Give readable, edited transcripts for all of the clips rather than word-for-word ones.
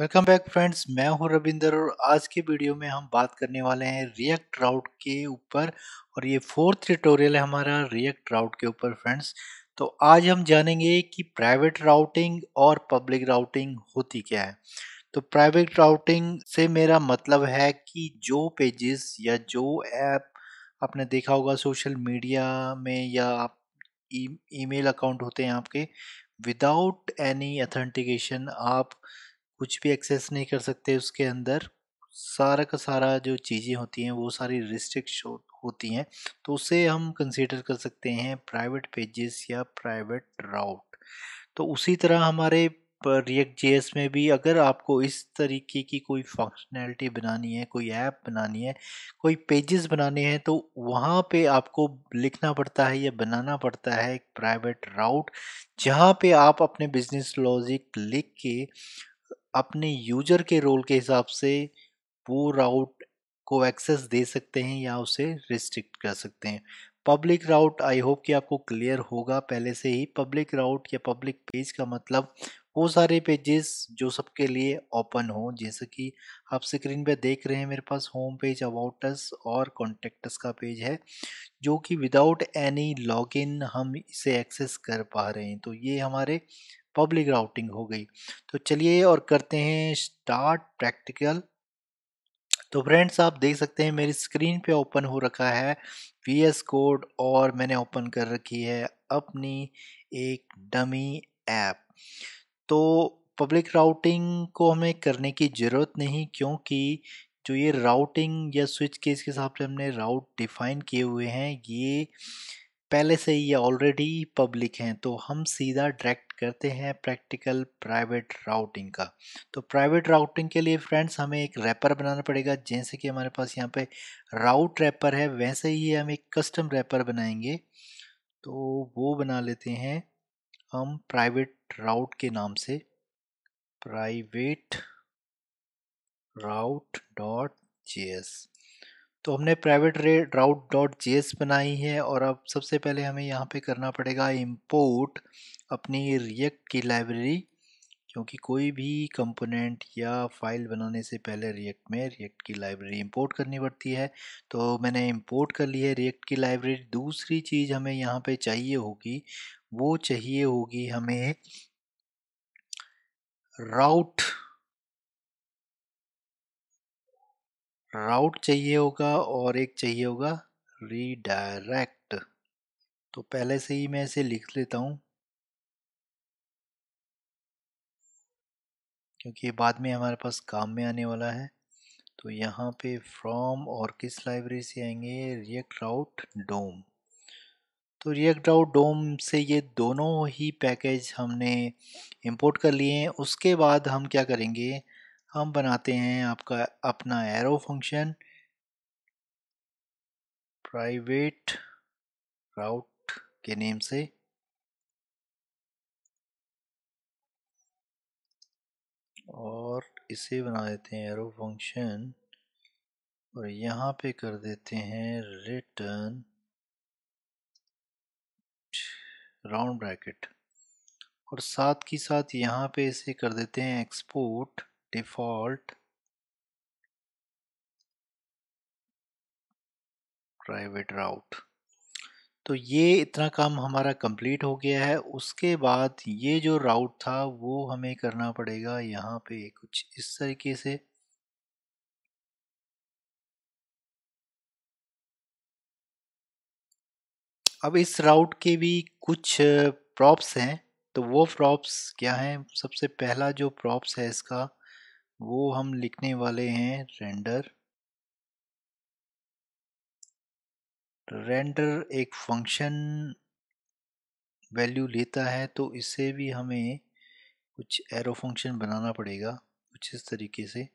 Welcome back friends. मैं हूं रविंदर और आज की वीडियो में हम बात करने वाले हैं रिएक्ट राउट के ऊपर। और ये फोर्थ ट्यूटोरियल है हमारा रिएक्ट राउट के ऊपर फ्रेंड्स। तो आज हम जानेंगे कि प्राइवेट राउटिंग और पब्लिक राउटिंग होती क्या है। तो प्राइवेट राउटिंग से मेरा मतलब है कि जो पेजेस या जो ऐप आपने देखा होगा सोशल मीडिया में या आप ईमेल अकाउंट होते हैं आपके, विदाउट एनी अथेंटिकेशन आप कुछ भी एक्सेस नहीं कर सकते उसके अंदर। सारा का सारा जो चीज़ें होती हैं वो सारी रिस्ट्रिक्ट होती हैं। तो उसे हम कंसीडर कर सकते हैं प्राइवेट पेजेस या प्राइवेट राउट। तो उसी तरह हमारे रिएक्ट जेएस में भी अगर आपको इस तरीके की कोई फंक्शनैलिटी बनानी है, कोई ऐप बनानी है, कोई पेजेस बनाने हैं, तो वहाँ पे आपको लिखना पड़ता है या बनाना पड़ता है एक प्राइवेट राउट, जहाँ पे आप अपने बिजनेस लॉजिक लिख के अपने यूजर के रोल के हिसाब से वो राउट को एक्सेस दे सकते हैं या उसे रिस्ट्रिक्ट कर सकते हैं। पब्लिक राउट आई होप कि आपको क्लियर होगा पहले से ही। पब्लिक राउट या पब्लिक पेज का मतलब वो सारे पेजेस जो सबके लिए ओपन हो, जैसे कि आप स्क्रीन पे देख रहे हैं मेरे पास होम पेज, अबाउट अस और कॉन्टेक्ट अस का पेज है, जो कि विदाउट एनी लॉगिन हम इसे एक्सेस कर पा रहे हैं। तो ये हमारे पब्लिक राउटिंग हो गई। तो चलिए और करते हैं स्टार्ट प्रैक्टिकल। तो फ्रेंड्स आप देख सकते हैं मेरी स्क्रीन पे ओपन हो रखा है VS कोड और मैंने ओपन कर रखी है अपनी एक डमी ऐप। तो पब्लिक राउटिंग को हमें करने की ज़रूरत नहीं, क्योंकि जो ये राउटिंग या स्विच केस के हिसाब से हमने राउट डिफाइन किए हुए हैं ये पहले से ही ये ऑलरेडी पब्लिक हैं। तो हम सीधा डायरेक्ट करते हैं प्रैक्टिकल प्राइवेट राउटिंग का। तो प्राइवेट राउटिंग के लिए फ्रेंड्स हमें एक रैपर बनाना पड़ेगा। जैसे कि हमारे पास यहाँ पे राउट रैपर है, वैसे ही हम एक कस्टम रैपर बनाएंगे। तो वो बना लेते हैं हम प्राइवेट राउट के नाम से, प्राइवेट राउट डॉट जेएस। तो हमने प्राइवेट राउट डॉट जेएस बनाई है और अब सबसे पहले हमें यहाँ पे करना पड़ेगा इंपोर्ट अपनी रिएक्ट की लाइब्रेरी, क्योंकि कोई भी कंपोनेंट या फाइल बनाने से पहले रिएक्ट में रिएक्ट की लाइब्रेरी इंपोर्ट करनी पड़ती है। तो मैंने इंपोर्ट कर ली है रिएक्ट की लाइब्रेरी। दूसरी चीज़ हमें यहाँ पे चाहिए होगी, वो चाहिए होगी हमें राउट राउट चाहिए होगा और एक चाहिए होगा रीडायरेक्ट। तो पहले से ही मैं इसे लिख लेता हूँ, क्योंकि ये बाद में हमारे पास काम में आने वाला है। तो यहाँ पे फ्रॉम और किस लाइब्रेरी से आएंगे, रिएक्ट राउट डोम। तो रिएक्ट राउट डोम से ये दोनों ही पैकेज हमने इंपोर्ट कर लिए हैं। उसके बाद हम क्या करेंगे, हम बनाते हैं आपका अपना एरो फंक्शन प्राइवेट राउट के नेम से। और इसे बना देते हैं एरो फंक्शन और यहाँ पे कर देते हैं रिटर्न राउंड ब्रैकेट। और साथ की साथ यहाँ पे इसे कर देते हैं एक्सपोर्ट डिफॉल्ट प्राइवेट राउट। तो ये इतना काम हमारा कंप्लीट हो गया है। उसके बाद ये जो राउट था वो हमें करना पड़ेगा यहाँ पे कुछ इस तरीके से। अब इस राउट के भी कुछ प्रॉप्स हैं। तो वो प्रॉप्स क्या हैं, सबसे पहला जो प्रॉप्स है इसका, वो हम लिखने वाले हैं रेंडर। रेंडर एक फंक्शन वैल्यू लेता है, तो इसे भी हमें कुछ एरो फंक्शन बनाना पड़ेगा कुछ इस तरीके से।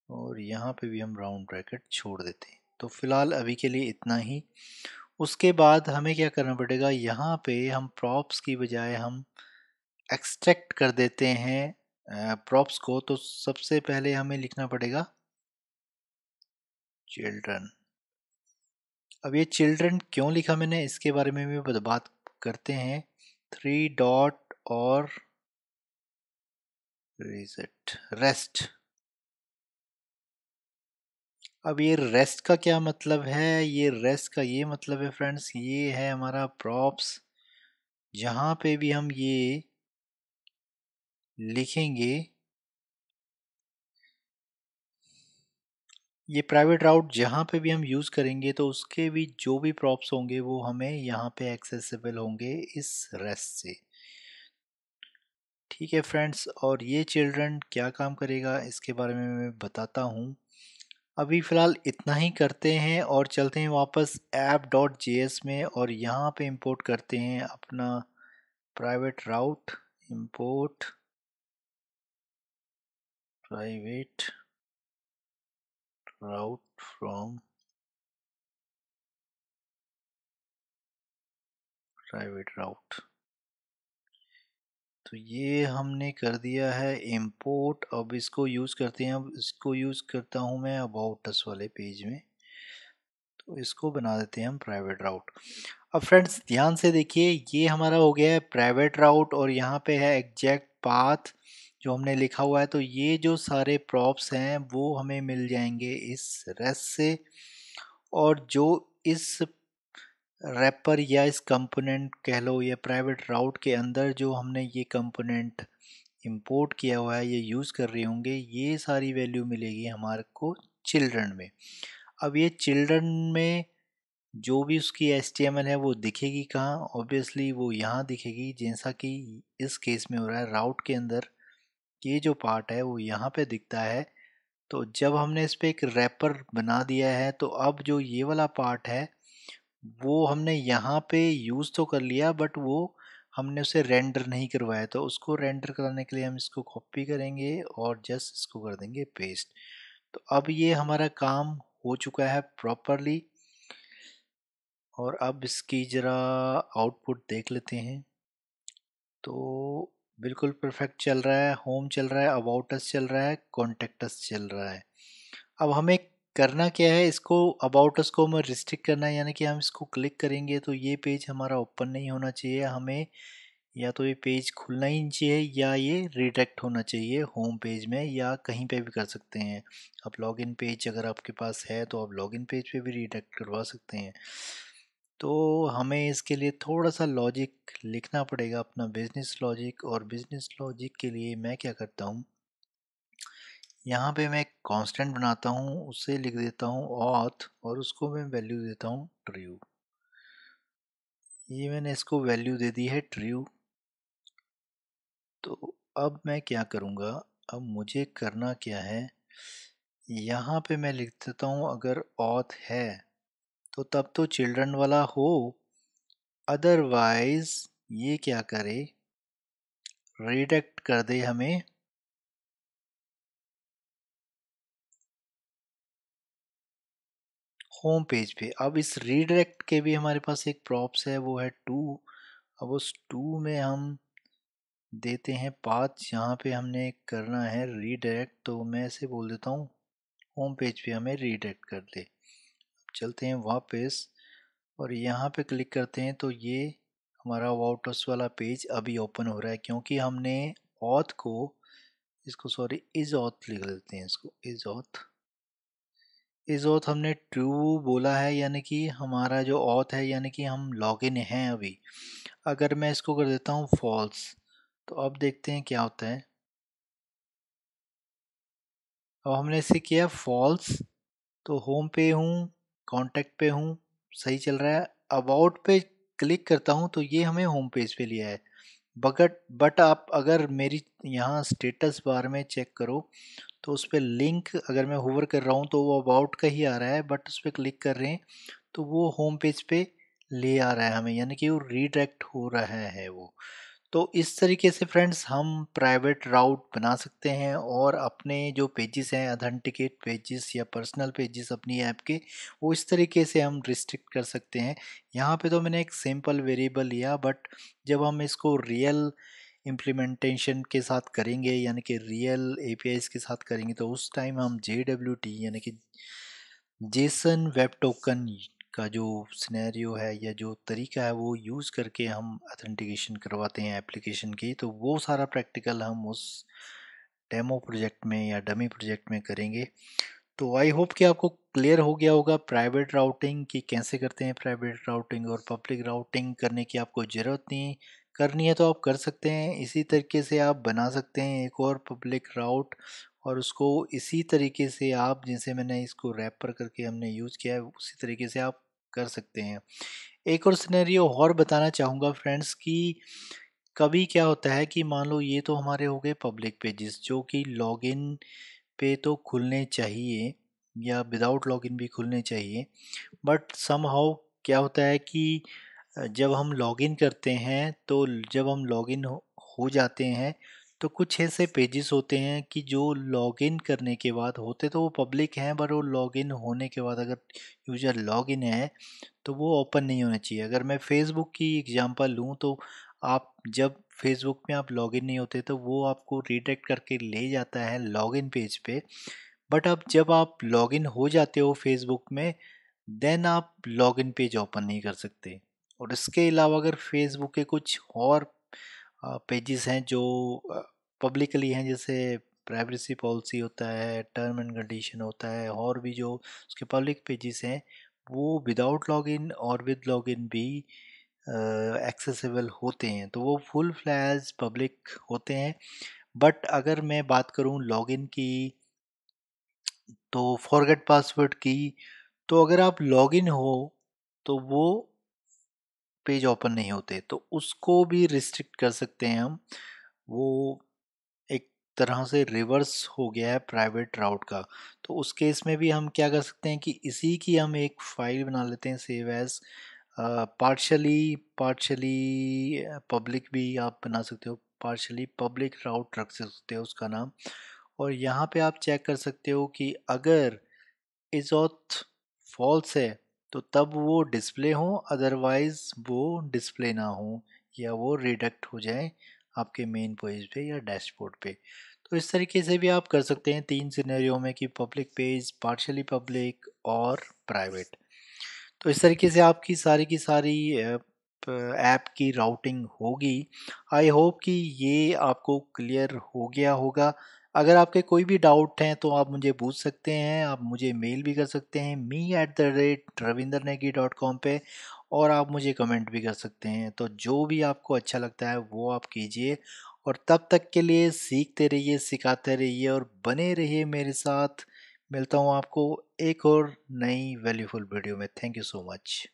और यहाँ पे भी हम राउंड ब्रैकेट छोड़ देते हैं। तो फिलहाल अभी के लिए इतना ही। उसके बाद हमें क्या करना पड़ेगा, यहाँ पे हम प्रॉप्स की बजाय हम एक्सट्रैक्ट कर देते हैं प्रॉप्स को। तो सबसे पहले हमें लिखना पड़ेगा चिल्ड्रन। अब ये चिल्ड्रन क्यों लिखा मैंने, इसके बारे में भी बात करते हैं। 3 डॉट और reset rest। अब ये रेस्ट का क्या मतलब है? ये रेस्ट का ये मतलब है फ्रेंड्स, ये है हमारा प्रॉप्स। जहां पे भी हम ये लिखेंगे, ये प्राइवेट राउट जहां पे भी हम यूज करेंगे तो उसके भी जो भी प्रॉप्स होंगे वो हमें यहाँ पे एक्सेसिबल होंगे इस रेस्ट से। ठीक है फ्रेंड्स, और ये चिल्ड्रन क्या काम करेगा इसके बारे में मैं बताता हूँ। अभी फ़िलहाल इतना ही करते हैं और चलते हैं वापस app.js में और यहाँ पे इंपोर्ट करते हैं अपना private route. Import private route from private route. तो ये हमने कर दिया है इंपोर्ट। अब इसको यूज़ करते हैं, अब इसको यूज़ करता हूँ मैं अबाउट अस वाले पेज में। तो इसको बना देते हैं हम प्राइवेट राउट। अब फ्रेंड्स ध्यान से देखिए, ये हमारा हो गया है प्राइवेट राउट और यहाँ पे है एग्जैक्ट पाथ जो हमने लिखा हुआ है। तो ये जो सारे प्रॉप्स हैं वो हमें मिल जाएंगे इस रेस्ट से, और जो इस रैपर या इस कंपोनेंट कह लो या प्राइवेट राउट के अंदर जो हमने ये कंपोनेंट इंपोर्ट किया हुआ है, ये यूज़ कर रहे होंगे, ये सारी वैल्यू मिलेगी हमारे को चिल्ड्रन में। अब ये चिल्ड्रन में जो भी उसकी HTML है वो दिखेगी कहाँ? ऑब्वियसली वो यहाँ दिखेगी, जैसा कि इस केस में हो रहा है राउट के अंदर। ये जो पार्ट है वो यहाँ पे दिखता है। तो जब हमने इस पे एक रैपर बना दिया है तो अब जो ये वाला पार्ट है वो हमने यहाँ पे यूज़ तो कर लिया, बट वो हमने उसे रेंडर नहीं करवाया। तो उसको रेंडर कराने के लिए हम इसको कॉपी करेंगे और जस्ट इसको कर देंगे पेस्ट। तो अब ये हमारा काम हो चुका है प्रॉपरली। और अब इसकी ज़रा आउटपुट देख लेते हैं। तो बिल्कुल परफेक्ट चल रहा है, होम चल रहा है, अबाउट अस चल रहा है, कॉन्टेक्ट अस चल रहा है। अब हमें करना क्या है, इसको अबाउट अस को हमें रिस्ट्रिक्ट करना है, यानी कि हम इसको क्लिक करेंगे तो ये पेज हमारा ओपन नहीं होना चाहिए। हमें या तो ये पेज खुलना ही नहीं चाहिए या ये रिडायरेक्ट होना चाहिए होम पेज में, या कहीं पे भी कर सकते हैं आप। लॉगिन पेज अगर आपके पास है तो आप लॉगिन पेज पे भी रिडायरेक्ट करवा सकते हैं। तो हमें इसके लिए थोड़ा सा लॉजिक लिखना पड़ेगा, अपना बिजनेस लॉजिक। और बिजनेस लॉजिक के लिए मैं क्या करता हूँ, यहाँ पे मैं एक कांस्टेंट बनाता हूँ, उसे लिख देता हूँ ऑथ, और उसको मैं वैल्यू देता हूँ ट्रू। ये मैंने इसको वैल्यू दे दी है ट्रू। तो अब मैं क्या करूँगा, अब मुझे करना क्या है, यहाँ पे मैं लिख देता हूँ अगर ऑथ है तो तब तो चिल्ड्रन वाला हो, अदरवाइज ये क्या करे, रिडायरेक्ट कर दे हमें होम पेज पे। अब इस रीडायरेक्ट के भी हमारे पास एक प्रॉप्स है, वो है टू। अब उस टू में हम देते हैं पाथ, यहाँ पे हमने करना है रीडायरेक्ट। तो मैं इसे बोल देता हूँ होम पेज पे हमें रीडायरेक्ट कर दे। चलते हैं वापस और यहाँ पे क्लिक करते हैं तो ये हमारा अबाउट अस वाला पेज अभी ओपन हो रहा है, क्योंकि हमने ऑथ को, इसको सॉरी इज ऑथ लिख लेते हैं, इसको इज ऑथ। इज ऑथ हमने ट्रू बोला है, यानी कि हमारा जो ऑथ है यानी कि हम लॉगिन हैं अभी। अगर मैं इसको कर देता हूँ फॉल्स, तो अब देखते हैं क्या होता है। अब हमने इसे किया फॉल्स, तो होम पे हूँ, कांटेक्ट पे हूँ, सही चल रहा है। अबाउट पे क्लिक करता हूँ तो ये हमें होम पेज पे लिया है। बट आप अगर मेरी यहाँ स्टेटस बार में चेक करो तो उस पर लिंक अगर मैं होवर कर रहा हूँ तो वो अबाउट का ही आ रहा है, बट उस पर क्लिक कर रहे हैं तो वो होम पेज पे ले आ रहा है हमें, यानी कि वो रीडायरेक्ट हो रहा है वो। तो इस तरीके से फ्रेंड्स हम प्राइवेट राउट बना सकते हैं और अपने जो पेजेस हैं, अथेंटिकेट पेजेस या पर्सनल पेजेस अपनी ऐप के, वो इस तरीके से हम रिस्ट्रिक्ट कर सकते हैं। यहाँ पे तो मैंने एक सिंपल वेरिएबल लिया, बट जब हम इसको रियल इम्प्लीमेंटेशन के साथ करेंगे, यानी कि रियल एपीआईज के साथ करेंगे, तो उस टाइम हम JWT यानी कि जेसन वेब टोकन का जो सिनेरियो है या जो तरीका है वो यूज़ करके हम ऑथेंटिकेशन करवाते हैं एप्लीकेशन की। तो वो सारा प्रैक्टिकल हम उस डेमो प्रोजेक्ट में या डमी प्रोजेक्ट में करेंगे। तो आई होप कि आपको क्लियर हो गया होगा प्राइवेट राउटिंग की कैसे करते हैं। प्राइवेट राउटिंग और पब्लिक राउटिंग करने की आपको ज़रूरत नहीं, करनी है तो आप कर सकते हैं। इसी तरीके से आप बना सकते हैं एक और पब्लिक राउट, और उसको इसी तरीके से आप, जैसे मैंने इसको रैपर करके हमने यूज़ किया है, उसी तरीके से आप कर सकते हैं। एक और सिनेरियो और बताना चाहूँगा फ्रेंड्स कि कभी क्या होता है कि मान लो ये तो हमारे हो गए पब्लिक पेजेस जो कि लॉगिन पे तो खुलने चाहिए या विदाउट लॉगिन भी खुलने चाहिए, बट समहाउ क्या होता है कि जब हम लॉगिन करते हैं तो जब हम लॉगिन हो जाते हैं तो कुछ ऐसे पेजेस होते हैं कि जो लॉगिन करने के बाद होते तो वो पब्लिक हैं, पर वो लॉगिन होने के बाद अगर यूज़र लॉगिन है तो वो ओपन नहीं होना चाहिए। अगर मैं फेसबुक की एग्जांपल लूँ तो आप जब फेसबुक में आप लॉगिन नहीं होते तो वो आपको रिडायरेक्ट करके ले जाता है लॉगिन पेज पे, बट अब जब आप लॉगिन हो जाते हो फेसबुक में देन आप लॉगिन पेज ओपन नहीं कर सकते। और इसके अलावा अगर फेसबुक के कुछ और पेजेस हैं जो पब्लिकली हैं, जैसे प्राइवेसी पॉलिसी होता है, टर्म एंड कंडीशन होता है, और भी जो उसके पब्लिक पेजेस हैं वो विदाउट लॉगिन और विद लॉगिन भी एक्सेसिबल होते हैं, तो वो फुल फ्लैज पब्लिक होते हैं। बट अगर मैं बात करूं लॉगिन की तो फॉरगेट पासवर्ड की, तो अगर आप लॉगिन हो तो वो पेज ओपन नहीं होते, तो उसको भी रिस्ट्रिक्ट कर सकते हैं हम। वो एक तरह से रिवर्स हो गया है प्राइवेट राउट का। तो उस केस में भी हम क्या कर सकते हैं कि इसी की हम एक फाइल बना लेते हैं save as partially partially public भी आप बना सकते हो, पार्शली पब्लिक राउट रख सकते हो उसका नाम। और यहाँ पे आप चेक कर सकते हो कि अगर इज़ोथ फॉल्स है तो तब वो डिस्प्ले हो, अदरवाइज वो डिस्प्ले ना हो या वो रिडक्ट हो जाए आपके मेन पेज पे या डैशबोर्ड पे। तो इस तरीके से भी आप कर सकते हैं तीन सिनेरियो में कि पब्लिक पेज, पार्शियली पब्लिक और प्राइवेट। तो इस तरीके से आपकी की सारी ऐप की राउटिंग होगी। आई होप कि ये आपको क्लियर हो गया होगा। अगर आपके कोई भी डाउट हैं तो आप मुझे पूछ सकते हैं, आप मुझे मेल भी कर सकते हैं me@ravindernegi.com पे, और आप मुझे कमेंट भी कर सकते हैं। तो जो भी आपको अच्छा लगता है वो आप कीजिए, और तब तक के लिए सीखते रहिए, सिखाते रहिए और बने रहिए मेरे साथ। मिलता हूँ आपको एक और नई वैल्यूफुल वीडियो में। Thank you so much.